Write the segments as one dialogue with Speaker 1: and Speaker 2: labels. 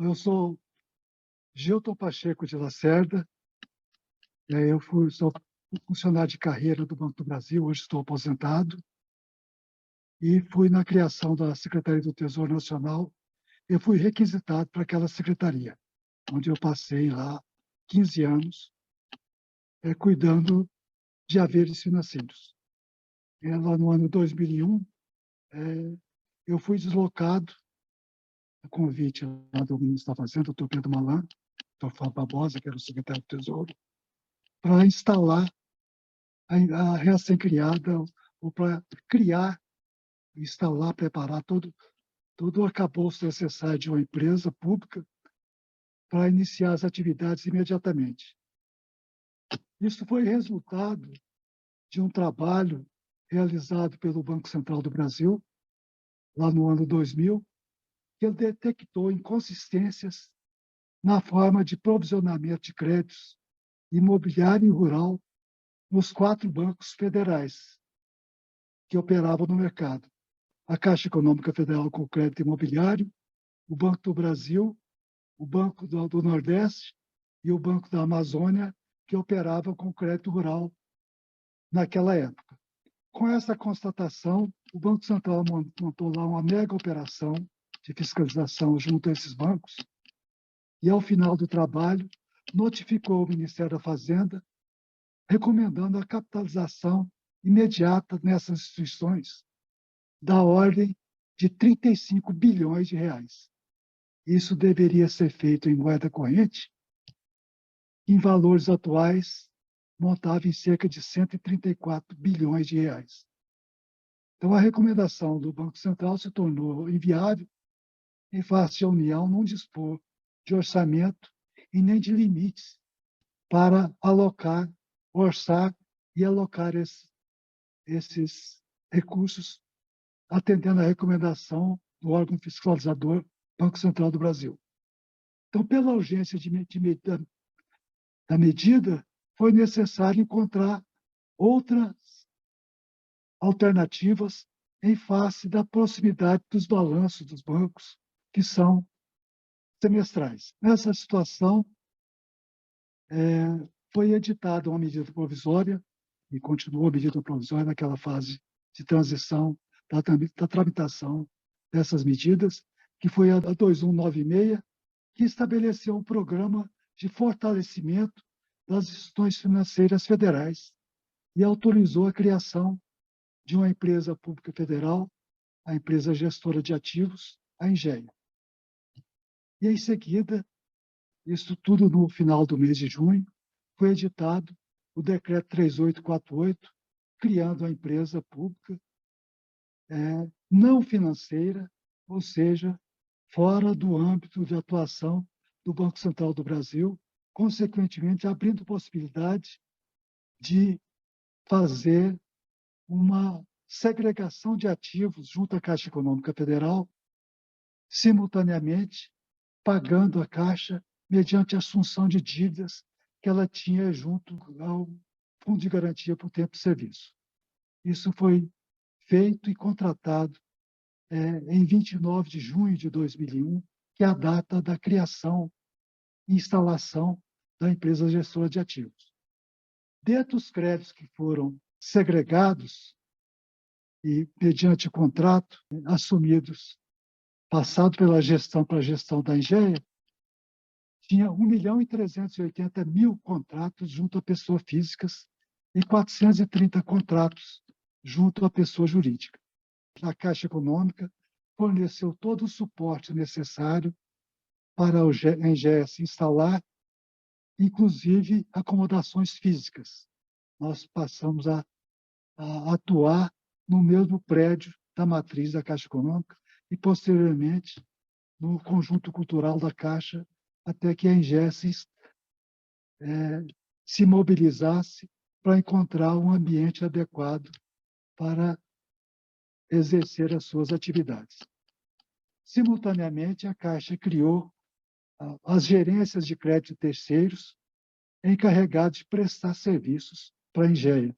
Speaker 1: Eu sou Gilton Pacheco de Lacerda, sou funcionário de carreira do Banco do Brasil, hoje estou aposentado, e fui na criação da Secretaria do Tesouro Nacional. Eu fui requisitado para aquela secretaria, onde eu passei lá 15 anos cuidando de haveres financeiros. Lá no ano 2001, eu fui deslocado, a convite lá do ministro da Fazenda, doutor Pedro Malan, doutor Fábio Barbosa, que era o secretário do Tesouro, para instalar a recém-criada, ou para criar, instalar, preparar todo o arcabouço necessário de uma empresa pública para iniciar as atividades imediatamente. Isso foi resultado de um trabalho realizado pelo Banco Central do Brasil, lá no ano 2000, que ele detectou inconsistências na forma de provisionamento de créditos imobiliário e rural nos 4 bancos federais que operavam no mercado: a Caixa Econômica Federal com Crédito Imobiliário, o Banco do Brasil, o Banco do Nordeste e o Banco da Amazônia, que operavam com crédito rural naquela época. Com essa constatação, o Banco Central montou lá uma mega operação de fiscalização junto a esses bancos e, ao final do trabalho, notificou o Ministério da Fazenda recomendando a capitalização imediata nessas instituições da ordem de 35 bilhões de reais. Isso deveria ser feito em moeda corrente, em valores atuais, montava em cerca de 134 bilhões de reais. Então, a recomendação do Banco Central se tornou inviável em face à União não dispor de orçamento e nem de limites para alocar, orçar e alocar esses recursos, atendendo à recomendação do órgão fiscalizador, Banco Central do Brasil. Então, pela urgência da medida, foi necessário encontrar outras alternativas em face da proximidade dos balanços dos bancos, que são semestrais. Nessa situação, foi editada uma medida provisória, e continuou a medida provisória naquela fase de transição da tramitação dessas medidas, que foi a 2196, que estabeleceu um programa de fortalecimento das instituições financeiras federais e autorizou a criação de uma empresa pública federal, a empresa gestora de ativos, a Engeia. E, em seguida, isso tudo no final do mês de junho, foi editado o Decreto 3848, criando a empresa pública não financeira, ou seja, fora do âmbito de atuação do Banco Central do Brasil, consequentemente abrindo possibilidade de fazer uma segregação de ativos junto à Caixa Econômica Federal, simultaneamente pagando a Caixa mediante a assunção de dívidas que ela tinha junto ao Fundo de Garantia por Tempo de Serviço. Isso foi feito e contratado em 29 de junho de 2001, que é a data da criação e instalação da empresa gestora de ativos. Dentre os créditos que foram segregados e, mediante contrato, assumidos, passado pela gestão para a gestão da Engeia, tinha 1.380.000 contratos junto a pessoas físicas e 430 contratos junto à pessoa jurídica. A Caixa Econômica forneceu todo o suporte necessário para a Engeia se instalar, inclusive acomodações físicas. Nós passamos a atuar no mesmo prédio da matriz da Caixa Econômica e, posteriormente, no conjunto cultural da Caixa, até que a Engeia se mobilizasse para encontrar um ambiente adequado para exercer as suas atividades. Simultaneamente, a Caixa criou as gerências de crédito terceiros encarregadas de prestar serviços para a Engeia.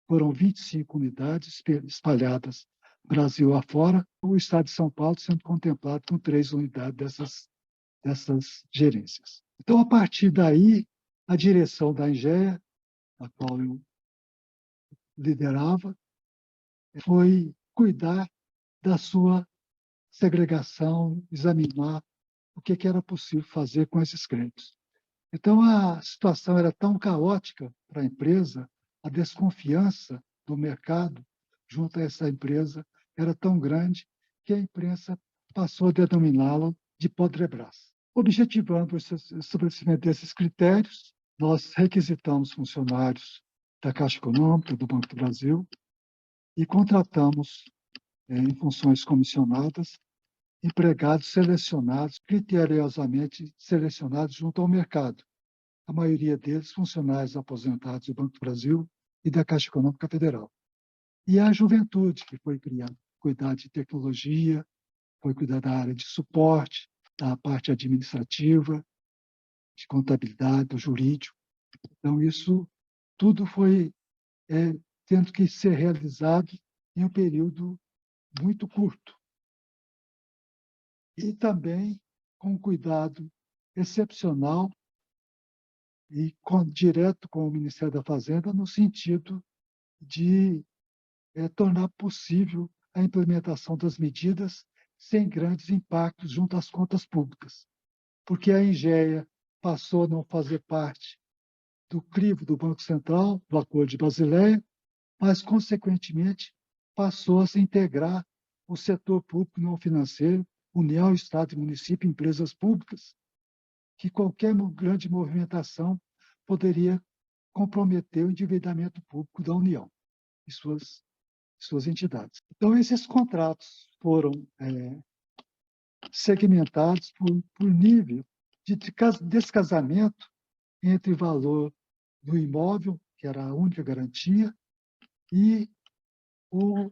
Speaker 1: Foram 25 unidades espalhadas Brasil afora, o estado de São Paulo sendo contemplado com 3 unidades dessas gerências. Então, a partir daí, a direção da Engea, a qual eu liderava, foi cuidar da sua segregação, examinar o que era possível fazer com esses créditos. Então, a situação era tão caótica para a empresa, a desconfiança do mercado junto a essa empresa era tão grande que a imprensa passou a denominá-la de Podrebras. Objetivando o estabelecimento desses critérios, nós requisitamos funcionários da Caixa Econômica, do Banco do Brasil, e contratamos, em funções comissionadas, empregados selecionados, criteriosamente selecionados junto ao mercado. A maioria deles funcionários aposentados do Banco do Brasil e da Caixa Econômica Federal. E a juventude, que foi criada, cuidar de tecnologia, foi cuidar da área de suporte, da parte administrativa, de contabilidade, do jurídico. Então, isso tudo foi tendo que ser realizado em um período muito curto. E também com cuidado excepcional e direto com o Ministério da Fazenda, no sentido de tornar possível a implementação das medidas sem grandes impactos junto às contas públicas. Porque a Engea passou a não fazer parte do crivo do Banco Central, do Acordo de Basileia, mas, consequentemente, passou a se integrar o setor público não financeiro, União, Estado e município, empresas públicas, que qualquer grande movimentação poderia comprometer o endividamento público da União e suas entidades. Então, esses contratos foram segmentados por nível de descasamento entre valor do imóvel, que era a única garantia, e o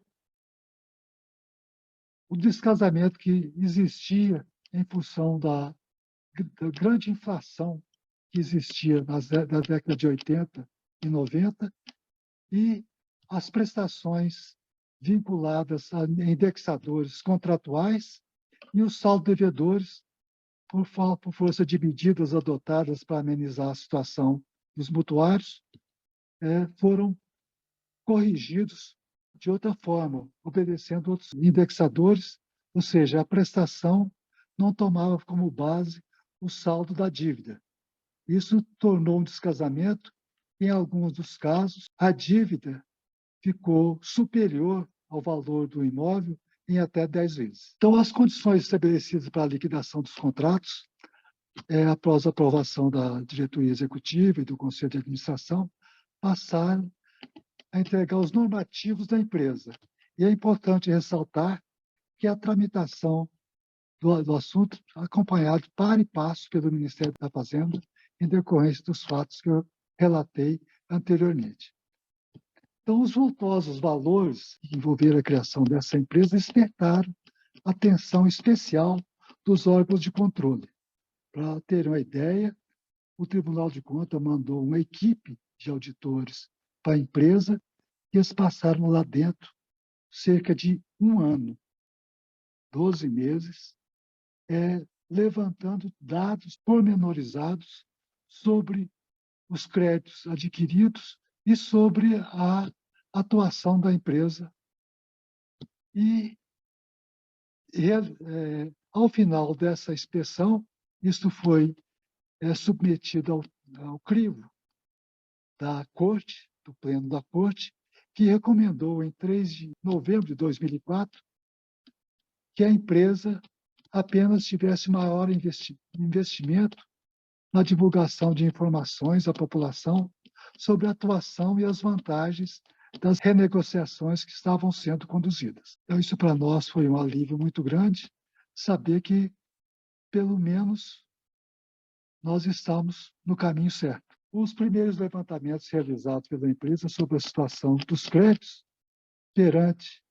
Speaker 1: descasamento que existia em função da grande inflação que existia na década de 80 e 90 e as prestações vinculadas a indexadores contratuais e os saldo-devedores por força de medidas adotadas para amenizar a situação dos mutuários, foram corrigidos de outra forma, obedecendo outros indexadores, ou seja, a prestação não tomava como base o saldo da dívida. Isso tornou um descasamento. Em alguns dos casos, a dívida ficou superior ao valor do imóvel em até 10 vezes. Então, as condições estabelecidas para a liquidação dos contratos, após a aprovação da diretoria executiva e do Conselho de Administração, passaram a entregar os normativos da empresa. E é importante ressaltar que a tramitação do assunto acompanhado para e passo pelo Ministério da Fazenda em decorrência dos fatos que eu relatei anteriormente. Então, os vultosos valores que envolveram a criação dessa empresa despertaram atenção especial dos órgãos de controle. Para ter uma ideia, o Tribunal de Contas mandou uma equipe de auditores para a empresa e eles passaram lá dentro cerca de 1 ano, 12 meses, levantando dados pormenorizados sobre os créditos adquiridos e sobre a atuação da empresa. E ao final dessa inspeção, isso foi submetido ao crivo da Corte, do Pleno da Corte, que recomendou, em 3 de novembro de 2004, que a empresa apenas tivesse maior investimento na divulgação de informações à população sobre a atuação e as vantagens das renegociações que estavam sendo conduzidas. Então, isso para nós foi um alívio muito grande, saber que, pelo menos, nós estamos no caminho certo. Os primeiros levantamentos realizados pela empresa sobre a situação dos créditos perante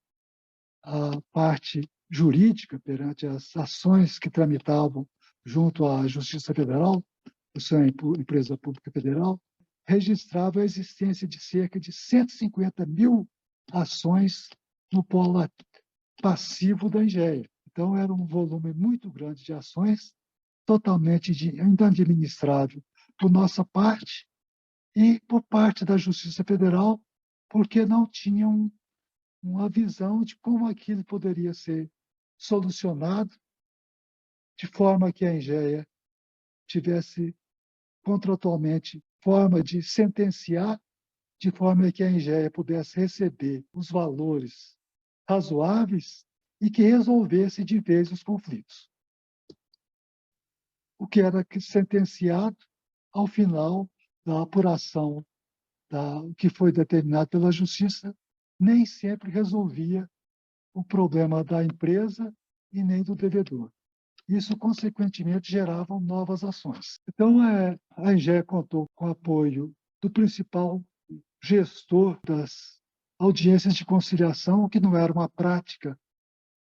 Speaker 1: a parte jurídica, perante as ações que tramitavam junto à Justiça Federal, por ser uma empresa pública federal, registrava a existência de cerca de 150 mil ações no polo passivo da Engea. Então, era um volume muito grande de ações totalmente inadministrável por nossa parte e por parte da Justiça Federal, porque não tinham uma visão de como aquilo poderia ser solucionado de forma que a Engea tivesse contratualmente forma de sentenciar, de forma que a Engea pudesse receber os valores razoáveis e que resolvesse de vez os conflitos. O que era sentenciado ao final da apuração o que foi determinado pela Justiça, nem sempre resolvia o problema da empresa e nem do devedor. Isso, consequentemente, gerava novas ações. Então, a Engea contou com o apoio do principal gestor das audiências de conciliação, que não era uma prática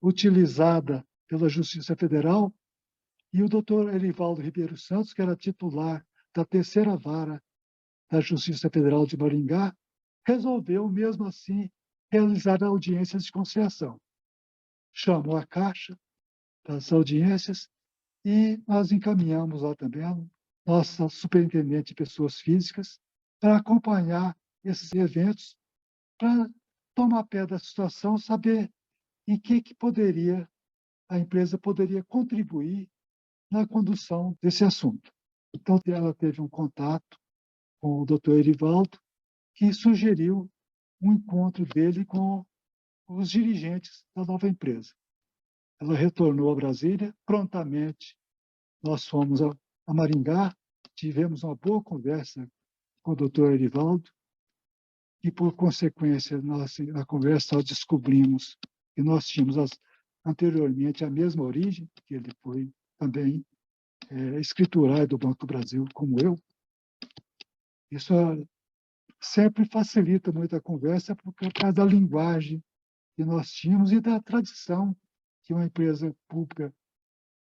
Speaker 1: utilizada pela Justiça Federal, e o doutor Erivaldo Ribeiro Santos, que era titular da terceira vara da Justiça Federal de Maringá, resolveu, mesmo assim, realizar audiências de conciliação. Chamou a Caixa das audiências e nós encaminhamos lá também a nossa superintendente de pessoas físicas para acompanhar esses eventos, para tomar pé da situação, saber em que a empresa poderia contribuir na condução desse assunto. Então, ela teve um contato com o doutor Erivaldo, que sugeriu um encontro dele com os dirigentes da nova empresa. Ela retornou a Brasília, prontamente nós fomos a Maringá, tivemos uma boa conversa com o doutor Erivaldo e, por consequência, na conversa nós descobrimos que nós tínhamos anteriormente a mesma origem, que ele foi também escriturário do Banco do Brasil, como eu. Isso sempre facilita muito a conversa por causa da linguagem que nós tínhamos e da tradição que uma empresa pública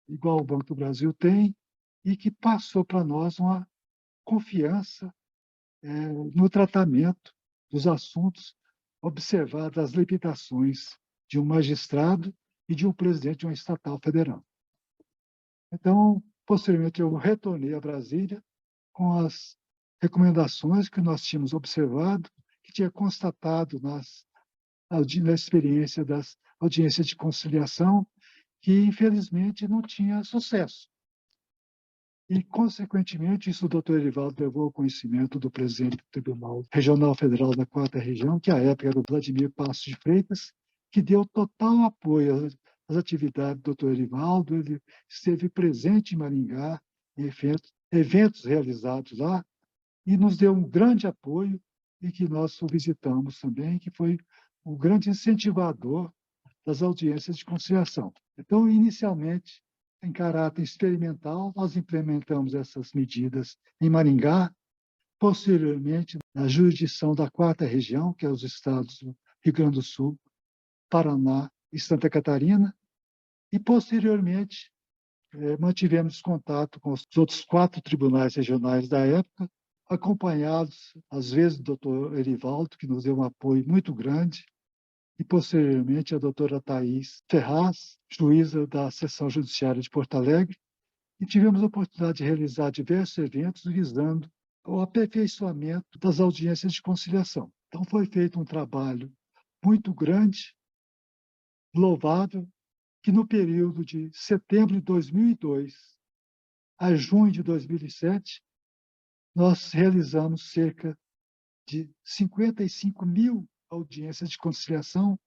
Speaker 1: igual o Banco do Brasil tem e que passou para nós uma confiança no tratamento dos assuntos, observadas as limitações de um magistrado e de um presidente de uma estatal federal. Então, posteriormente, eu retornei a Brasília com as recomendações que nós tínhamos observado, que tinha constatado na experiência das audiências de conciliação, que, infelizmente, não tinha sucesso. E, consequentemente, isso o doutor Erivaldo levou ao conhecimento do presidente do Tribunal Regional Federal da 4ª Região, que à época era o Vladimir Passos de Freitas, que deu total apoio às atividades do doutor Erivaldo. Ele esteve presente em Maringá, em eventos realizados lá, e nos deu um grande apoio, e que nós o visitamos também, que foi o grande incentivador das audiências de conciliação. Então, inicialmente, em caráter experimental, nós implementamos essas medidas em Maringá, posteriormente na jurisdição da 4ª Região, que é os estados do Rio Grande do Sul, Paraná e Santa Catarina, e posteriormente mantivemos contato com os outros 4 tribunais regionais da época, acompanhados, às vezes, do doutor Erivaldo, que nos deu um apoio muito grande, e, posteriormente, a doutora Thais Ferraz, juíza da Seção Judiciária de Porto Alegre, e tivemos a oportunidade de realizar diversos eventos visando o aperfeiçoamento das audiências de conciliação. Então, foi feito um trabalho muito grande, louvável, que no período de setembro de 2002 a junho de 2007, nós realizamos cerca de 55.000 audiências de conciliação,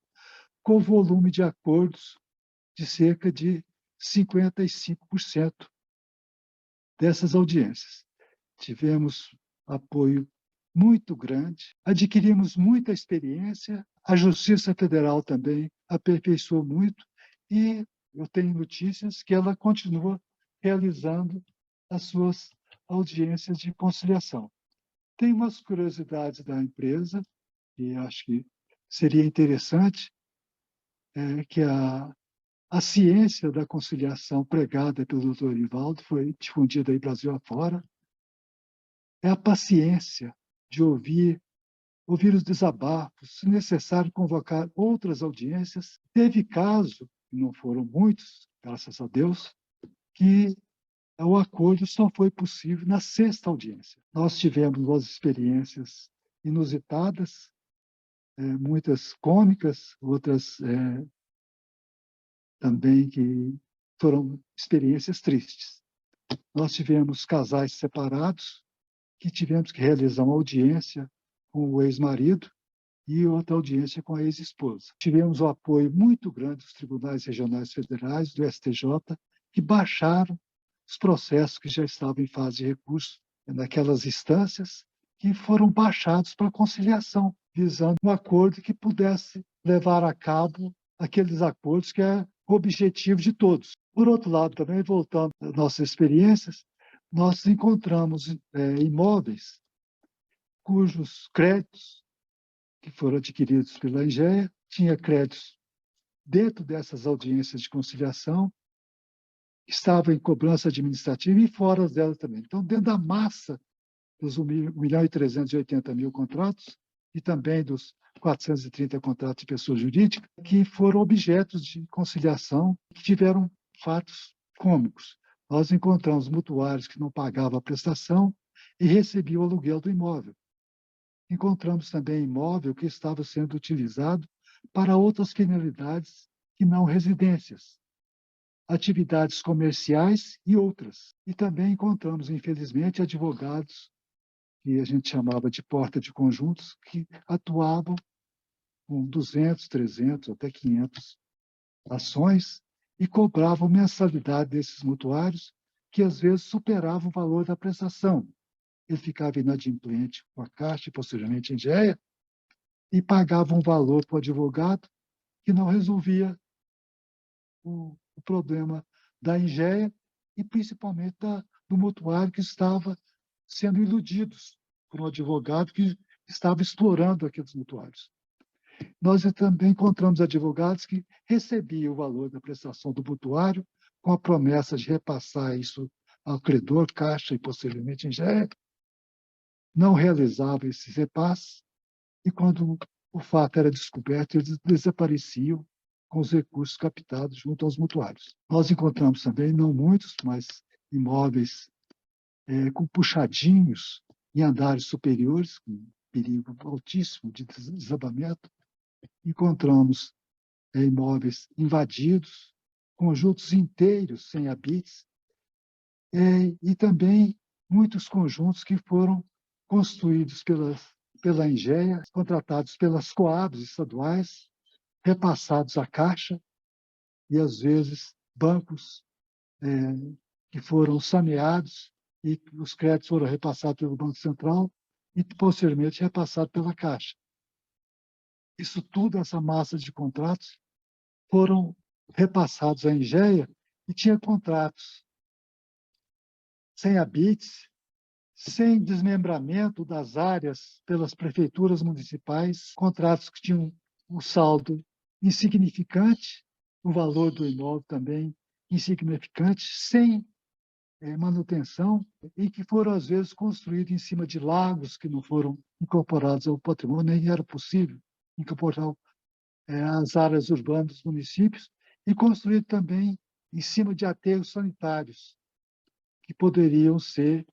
Speaker 1: com volume de acordos de cerca de 55% dessas audiências. Tivemos apoio muito grande, adquirimos muita experiência, a Justiça Federal também aperfeiçoou muito e eu tenho notícias que ela continua realizando as suas audiências de conciliação. Tem umas curiosidades da empresa, e acho que seria interessante, que a ciência da conciliação pregada pelo doutor Erivaldo foi difundida aí Brasil afora. É a paciência de ouvir os desabafos, se necessário convocar outras audiências. Teve caso, não foram muitos, graças a Deus, que o acordo só foi possível na sexta audiência. Nós tivemos umas experiências inusitadas, muitas cômicas, outras também que foram experiências tristes. Nós tivemos casais separados que tivemos que realizar uma audiência com o ex-marido e outra audiência com a ex-esposa. Tivemos o apoio muito grande dos tribunais regionais federais, do STJ, que baixaram os processos que já estavam em fase de recurso naquelas instâncias, que foram baixados para conciliação, visando um acordo que pudesse levar a cabo aqueles acordos que é o objetivo de todos. Por outro lado, também, voltando às nossas experiências, nós encontramos imóveis cujos créditos que foram adquiridos pela Engea, tinha créditos dentro dessas audiências de conciliação, estava em cobrança administrativa e fora dela também. Então, dentro da massa dos 1.380.000 contratos e também dos 430 contratos de pessoa jurídica, que foram objetos de conciliação, que tiveram fatos cômicos. Nós encontramos mutuários que não pagavam a prestação e recebiam o aluguel do imóvel. Encontramos também imóvel que estava sendo utilizado para outras finalidades que não residências, atividades comerciais e outras. E também encontramos, infelizmente, advogados que a gente chamava de porta de conjuntos, que atuavam com 200, 300, até 500 ações e cobravam mensalidade desses mutuários, que às vezes superavam o valor da prestação. Ele ficava inadimplente com a Caixa e posteriormente a Engea e pagava um valor para o advogado que não resolvia o problema da Engea e principalmente do mutuário que estava sendo iludidos por um advogado que estava explorando aqueles mutuários. Nós também encontramos advogados que recebiam o valor da prestação do mutuário com a promessa de repassar isso ao credor, Caixa e posteriormente Engea, não realizavam esses repasses e quando o fato era descoberto, eles desapareciam com os recursos captados junto aos mutuários. Nós encontramos também, não muitos, mas imóveis com puxadinhos em andares superiores, com perigo altíssimo de desabamento. Encontramos imóveis invadidos, conjuntos inteiros sem habites, e também muitos conjuntos que foram construídos pela Engea, contratados pelas Coabs estaduais, repassados à Caixa e, às vezes, bancos que foram saneados e os créditos foram repassados pelo Banco Central e, posteriormente, repassados pela Caixa. Isso tudo, essa massa de contratos, foram repassados à Engea e tinha contratos sem habites, sem desmembramento das áreas pelas prefeituras municipais, contratos que tinham um saldo insignificante, o valor do imóvel também insignificante, sem manutenção, e que foram, às vezes, construídos em cima de lagos que não foram incorporados ao patrimônio, nem era possível incorporar as áreas urbanas dos municípios, e construído também em cima de aterros sanitários, que poderiam ser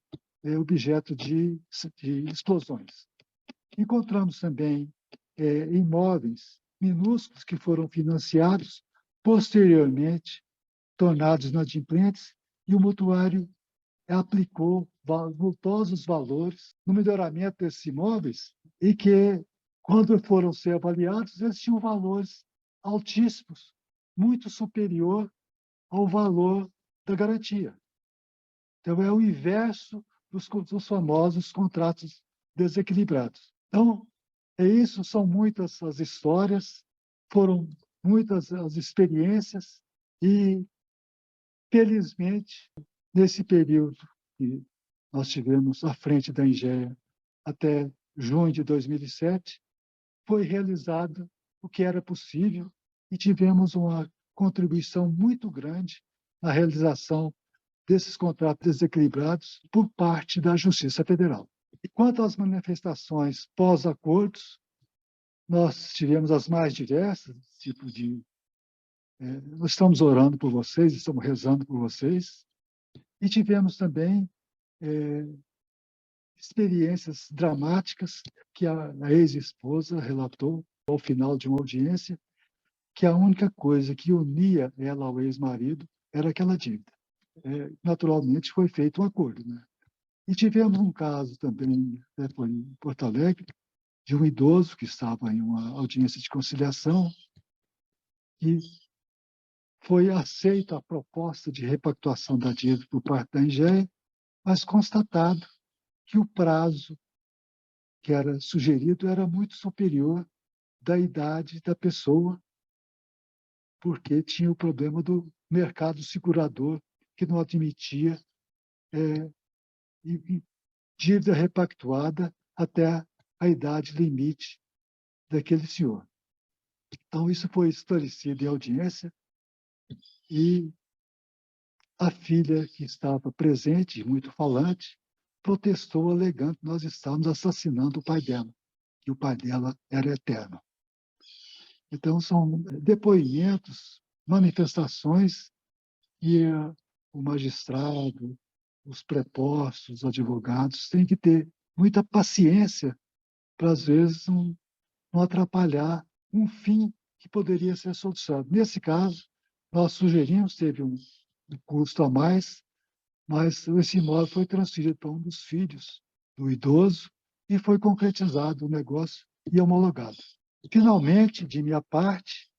Speaker 1: objeto de explosões. Encontramos também imóveis minúsculos que foram financiados, posteriormente tornados inadimplentes, e o mutuário aplicou vultosos valores no melhoramento desses imóveis e que, quando foram ser avaliados, eles tinham valores altíssimos, muito superior ao valor da garantia. Então, é o inverso dos famosos contratos desequilibrados. Então, é isso, são muitas as histórias, foram muitas as experiências e, felizmente, nesse período que nós tivemos à frente da Engea até junho de 2007, foi realizado o que era possível e tivemos uma contribuição muito grande na realização desses contratos desequilibrados por parte da Justiça Federal. E quanto às manifestações pós-acordos, nós tivemos as mais diversas, tipo de nós estamos orando por vocês, estamos rezando por vocês, E tivemos também experiências dramáticas que a ex-esposa relatou ao final de uma audiência, que a única coisa que unia ela ao ex-marido era aquela dívida. Naturalmente, foi feito um acordo, né? E tivemos um caso também, foi em Porto Alegre, de um idoso que estava em uma audiência de conciliação e foi aceita a proposta de repactuação da dívida por parte da Engea, mas constatado que o prazo que era sugerido era muito superior da idade da pessoa, porque tinha o problema do mercado segurador, que não admitia dívida repactuada até a idade limite daquele senhor. Então, isso foi esclarecido em audiência e a filha, que estava presente, muito falante, protestou, alegando que nós estávamos assassinando o pai dela, que o pai dela era eterno. Então, são depoimentos, manifestações, e o magistrado, os prepostos, os advogados, têm que ter muita paciência para, às vezes, não atrapalhar um fim que poderia ser solucionado. Nesse caso, nós sugerimos, teve um custo a mais, mas esse imóvel foi transferido para um dos filhos do idoso e foi concretizado o negócio e homologado. Finalmente, de minha parte,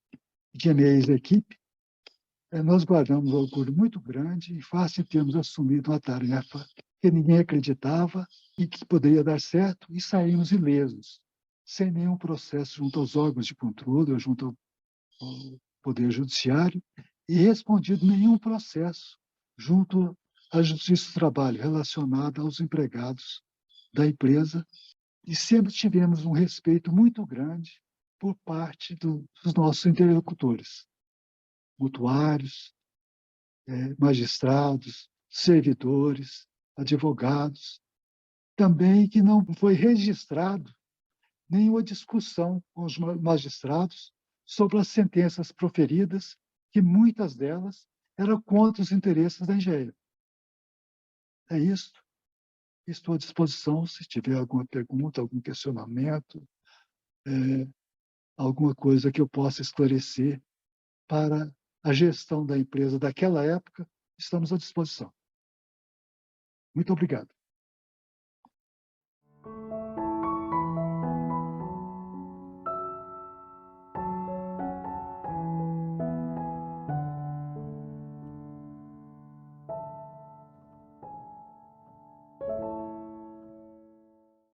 Speaker 1: de minha ex-equipe, nós guardamos um orgulho muito grande e fácil termos assumido uma tarefa que ninguém acreditava e que poderia dar certo, e saímos ilesos, sem nenhum processo junto aos órgãos de controle ou junto ao Poder Judiciário, e respondido nenhum processo junto à Justiça do Trabalho relacionado aos empregados da empresa, e sempre tivemos um respeito muito grande por parte dos nossos interlocutores, mutuários, magistrados, servidores, advogados, também que não foi registrado nenhuma discussão com os magistrados sobre as sentenças proferidas, que muitas delas eram contra os interesses da Engea. É isso. Estou à disposição se tiver alguma pergunta, algum questionamento, alguma coisa que eu possa esclarecer para a gestão da empresa daquela época, estamos à disposição. Muito obrigado.